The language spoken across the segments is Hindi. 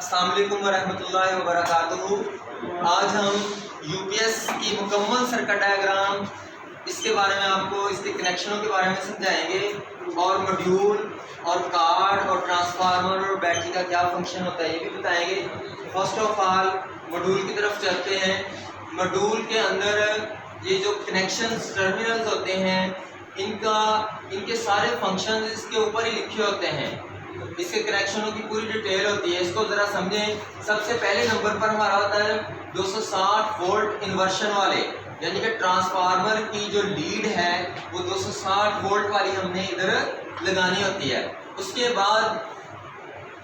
अस्सलाम वालेकुम वरहमतुल्लाहि वबरकातुहू। आज हम यूपीएस की मुकम्मल सर्किट डायग्राम इसके बारे में आपको इसके कनेक्शनों के बारे में समझाएंगे और मॉड्यूल और कार्ड और ट्रांसफार्मर और बैटरी का क्या फंक्शन होता है ये भी बताएंगे। फर्स्ट ऑफ ऑल मॉड्यूल की तरफ चलते हैं। मॉड्यूल के अंदर ये जो कनेक्शन टर्मिनल्स होते हैं इनके सारे फंक्शन इसके ऊपर ही लिखे होते हैं। इसके कनेक्शनों की पूरी डिटेल होती है, इसको ज़रा समझें। सबसे पहले नंबर पर हमारा होता है 260 वोल्ट इन्वर्शन वाले, यानी कि ट्रांसफार्मर की जो लीड है वो 260 वोल्ट वाली हमने इधर लगानी होती है। उसके बाद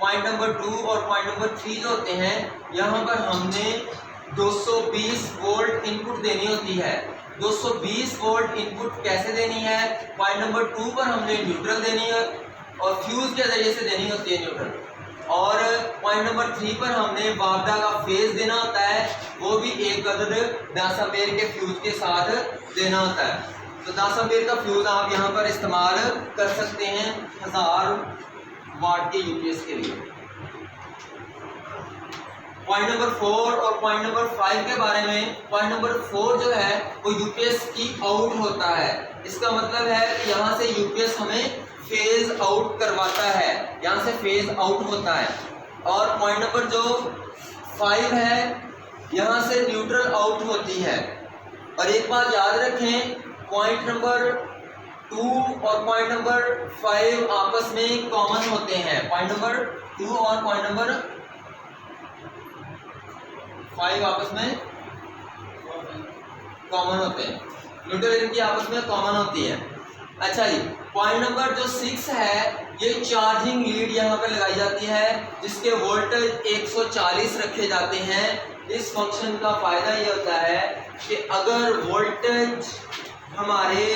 पॉइंट नंबर 2 और पॉइंट नंबर 3 जो होते हैं, यहाँ पर हमने 220 वोल्ट इनपुट देनी होती है। 220 वोल्ट इनपुट कैसे देनी है? पॉइंट नंबर 2 पर हमने न्यूट्रल देनी है और फ्यूज के जरिए से देनी होती है न्यूट्रल। और पॉइंट नंबर 3 पर हमने वापडा का फेज देना होता है, वो भी एक अदद 10 एम्पीयर के फ्यूज के साथ देना होता है। तो 10 एम्पीयर का फ्यूज आप यहाँ पर इस्तेमाल कर सकते हैं 1000 वाट के यूपीएस के लिए। पॉइंट नंबर 4 और पॉइंट नंबर 5 के बारे में, पॉइंट नंबर 4 जो है वो यूपीएस की आउट होता है। इसका मतलब है कि यहाँ से यूपीएस हमें फेज आउट करवाता है, यहाँ से फेज आउट होता है। और पॉइंट नंबर जो 5 है, यहाँ से न्यूट्रल आउट होती है। और एक बात याद रखें, पॉइंट नंबर 2 और पॉइंट नंबर 5 आपस में कॉमन होते हैं। पॉइंट नंबर 2 और पॉइंट नंबर 5 आपस में कॉमन होते हैं, न्यूट्रल इनकी आपस में कॉमन होती है। अच्छा जी, पॉइंट नंबर जो 6 है, ये चार्जिंग लीड यहाँ पे लगाई जाती है जिसके वोल्टेज 140 रखे जाते हैं। इस फंक्शन का फायदा ये होता है कि अगर वोल्टेज हमारे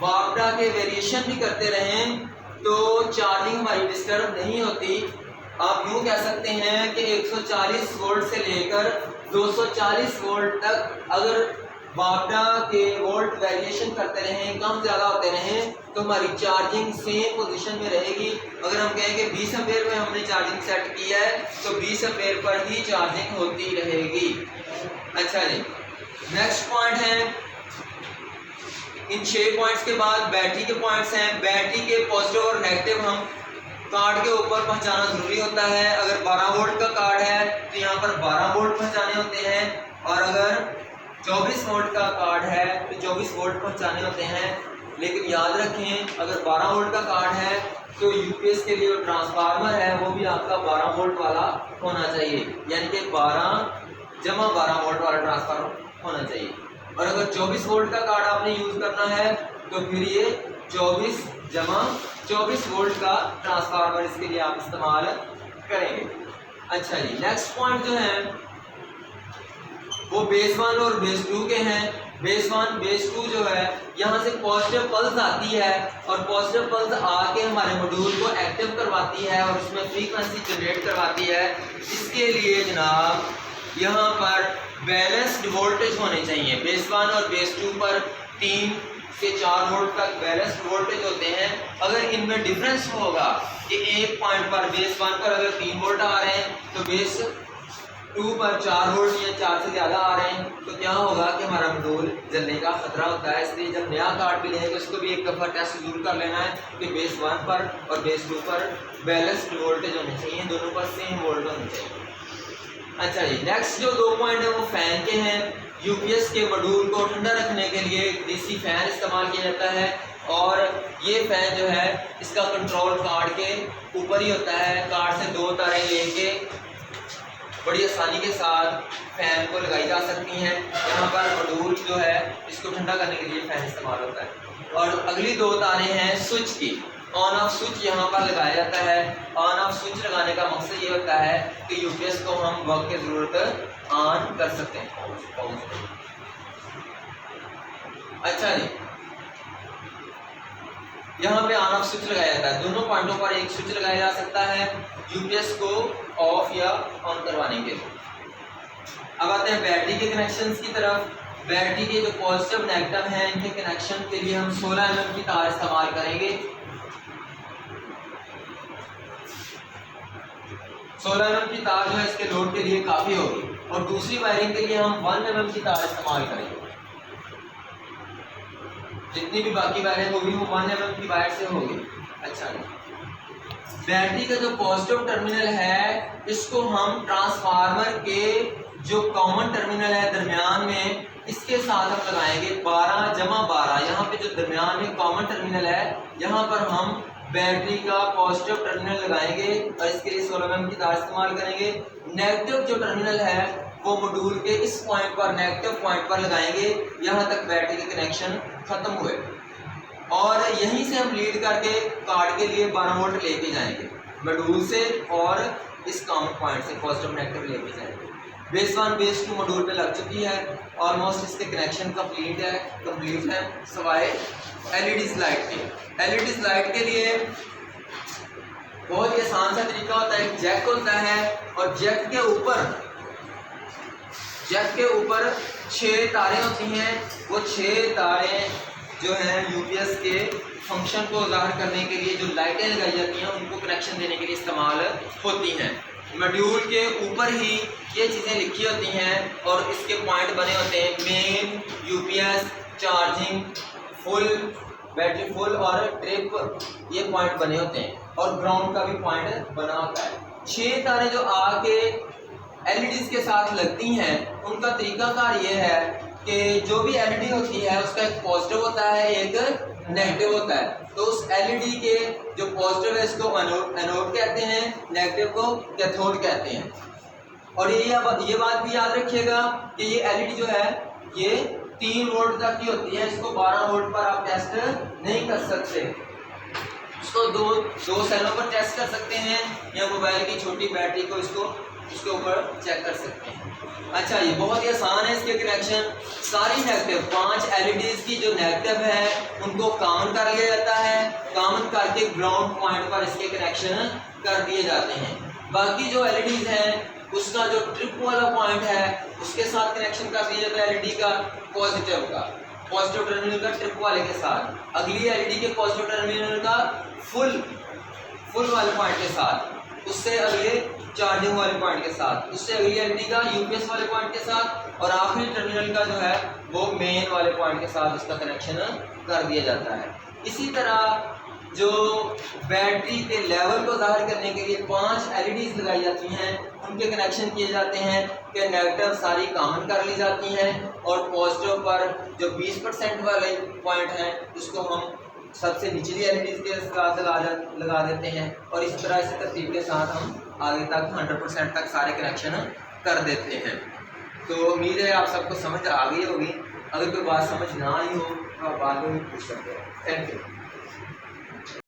वापडा के वेरिएशन भी करते रहें तो चार्जिंग हमारी डिस्टर्ब नहीं होती। आप यूँ कह सकते हैं कि 140 वोल्ट से लेकर 240 वोल्ट तक अगर वापडा के वोल्ट वेरिएशन करते रहें, कम ज़्यादा होते रहें, तो हमारी चार्जिंग सेम पोजीशन में रहेगी। अगर हम कहें कि 20 एम्पीयर में हमने चार्जिंग सेट की है तो 20 एम्पीयर पर ही चार्जिंग होती रहेगी। अच्छा जी, नेक्स्ट पॉइंट है, इन 6 पॉइंट्स के बाद बैटरी के पॉइंट्स हैं। बैटरी के पॉजिटिव और नेगेटिव हम कार्ड के ऊपर पहुंचाना ज़रूरी होता है। अगर 12 वोल्ट का कार्ड है तो यहाँ पर 12 वोल्ट पहुंचाने होते हैं, और अगर 24 वोल्ट का कार्ड है तो 24 वोल्ट पहुंचाने होते हैं। लेकिन याद रखें, अगर 12 वोल्ट का कार्ड है तो यूपीएस के लिए जो ट्रांसफार्मर है वो भी आपका 12 वोल्ट वाला होना चाहिए, यानी कि 12 वोल्ट वाला ट्रांसफार्मर होना चाहिए। और अगर 24 वोल्ट का कार्ड आपने यूज़ करना है तो फिर ये 24 वोल्ट का ट्रांसफार्मर इसके लिए आप इस्तेमाल करेंगे। अच्छा जी, नेक्स्ट पॉइंट जो है वो बेस 1 और बेस 2 के हैं। बेस 1 बेस 2 जो है, यहाँ से पॉजिटिव पल्स आती है और पॉजिटिव पल्स आके हमारे मॉड्यूल को एक्टिव करवाती है और उसमें फ्रीक्वेंसी जनरेट करवाती है। इसके लिए जनाब यहाँ पर बैलेंस्ड वोल्टेज होने चाहिए। बेस 1 और बेस 2 पर 3 से 4 वोल्ट तक बैलेंस्ड वोल्टेज होते हैं। अगर इनमें डिफरेंस होगा कि एक पॉइंट पर बेस 1 पर अगर 3 वोल्ट आ रहे हैं तो बेस 2 पर 4 वोल्ट या 4 से ज़्यादा आ रहे हैं, तो क्या होगा कि हमारा मॉड्यूल जलने का खतरा होता है। इसलिए जब नया कार्ड भी लेंगे तो इसको भी एक दफ़ा टेस्ट जरूर कर लेना है कि बेस 1 पर और बेस 2 पर बैलेंस्ड वोल्टेज होने चाहिए, दोनों पर सेम वोल्ट होने चाहिए। अच्छा जी, नेक्स्ट जो 2 पॉइंट है वो फ़ैन के हैं। यूपीएस के मॉड्यूल को ठंडा रखने के लिए डीसी फ़ैन इस्तेमाल किया जाता है, और ये फ़ैन जो है इसका कंट्रोल कार्ड के ऊपर ही होता है। कार्ड से 2 तारें लेके बड़ी आसानी के साथ फ़ैन को लगाई जा सकती हैं। यहाँ पर मॉड्यूल जो है इसको ठंडा करने के लिए फ़ैन इस्तेमाल होता है। और अगली 2 तारें हैं स्विच की। ऑन ऑफ स्विच यहाँ पर लगाया जाता है। ऑन ऑफ स्विच लगाने का मकसद ये होता है कि यूपीएस को हम वक्त की ज़रूरत ऑन कर सकते हैं। अच्छा जी, यहाँ पे ऑन ऑफ स्विच लगाया जाता है। दोनों पॉइंटों पर एक स्विच लगाया जा सकता है यूपीएस को ऑफ या ऑन करवाने के लिए। अब आते हैं बैटरी के कनेक्शंस की तरफ। बैटरी के जो पॉजिटिव नेगेटिव हैं इनके कनेक्शन के लिए हम 16 mm की तार इस्तेमाल करेंगे। 16 mm की तार जो है इसके लोड के लिए काफ़ी होगी, और दूसरी वायरिंग के लिए हम 1 mm की तार इस्तेमाल करेंगे। जितनी भी बाकी वायरिंग होगी वो 1 mm की वायर से होगी। अच्छा, बैटरी का जो पॉजिटिव टर्मिनल है इसको हम ट्रांसफार्मर के जो कॉमन टर्मिनल है दरमियान में, इसके साथ हम लगाएंगे 12 यहाँ पे जो दरमियान में कॉमन टर्मिनल है यहाँ पर हम बैटरी का पॉजिटिव टर्मिनल लगाएंगे और इसके लिए 16 mm की तार इस्तेमाल करेंगे। नेगेटिव जो टर्मिनल है वो मॉड्यूल के इस पॉइंट पर, नेगेटिव पॉइंट पर लगाएंगे यहाँ तक बैटरी के कनेक्शन खत्म हुए, और यहीं से हम लीड करके कार्ड के लिए 12 वोल्ट लेके जाएंगे मॉड्यूल से, और इस कॉमन पॉइंट से पॉजिटिव नेगेटिव लेके जाएंगे। बेस 1 बेस 2 मॉड्यूल पे लग चुकी है, ऑलमोस्ट इसके कनेक्शन कंप्लीट है सवाए एलईडी लाइट के। एलईडी लाइट के लिए बहुत ही आसान सा तरीका होता है, जैक होता है और जैक के ऊपर 6 तारें होती हैं। वो 6 तारें जो हैं यूपीएस के फंक्शन को ज़ाहिर करने के लिए जो लाइटें लगाई जाती हैं उनको कनेक्शन देने के लिए इस्तेमाल होती हैं। मॉड्यूल के ऊपर ही ये चीज़ें लिखी होती हैं और इसके पॉइंट बने होते हैं, main, UPS, charging, full, battery full और ट्रिप, ये पॉइंट बने होते हैं, और ग्राउंड का भी पॉइंट बना होता है। 6 तारें जो आके एलईडीज के साथ लगती हैं उनका तरीकाकार ये है कि जो भी एलईडी होती है उसका एक पॉजिटिव होता है, एक नेगेटिव होता है। तो उस एलईडी के जो पॉजिटिव है इसको एनोड कहते हैं, नेगेटिव को कैथोड कहते हैं। और ये बात भी याद रखिएगा कि ये एलईडी जो है ये 3 वोल्ट तक की होती है, इसको 12 वोल्ट पर आप टेस्ट नहीं कर सकते, इसको दो सेलों पर टेस्ट कर सकते हैं, या मोबाइल की छोटी बैटरी को इसके ऊपर चेक कर सकते हैं। अच्छा, ये बहुत ही आसान है इसके कनेक्शन। सारी नेगेटिव 5 एलईडीज की जो नेगेटिव है उनको कॉमन कर लिया जाता है, कॉमन करके ग्राउंड पॉइंट पर इसके कनेक्शन कर दिए जाते हैं। बाकी जो एलईडीज हैं उसका जो ट्रिप वाला पॉइंट है उसके साथ कनेक्शन कर दिया जाता है एलईडी का पॉजिटिव टर्मिनल का ट्रिप वाले के साथ, अगली एलईडी के पॉजिटिव टर्मिनल का फुल वाले पॉइंट के साथ, उससे अगले चार्जिंग वाले पॉइंट के साथ, उससे अगली एलईडी का यूपीएस वाले पॉइंट के साथ, और आखिरी टर्मिनल का जो है वो मेन वाले पॉइंट के साथ उसका कनेक्शन कर दिया जाता है। इसी तरह जो बैटरी के लेवल को जाहिर करने के लिए 5 एलईडीज लगाई जाती हैं, उनके कनेक्शन किए जाते हैं कि नेगेटिव सारी कॉमन कर ली जाती हैं और पॉजिटिव पर जो 20% वाले पॉइंट हैं उसको हम सबसे निचली एलईडीज के साथ लगा देते हैं, और इस तरह इस तरतीब के साथ हम आगे तक 100% तक सारे कनेक्शन कर देते हैं। तो उम्मीद है आप सबको समझ आ गई होगी। अगर कोई बात समझ ना आई हो तो आप बाद में भी पूछ सकते हैं। Thank you.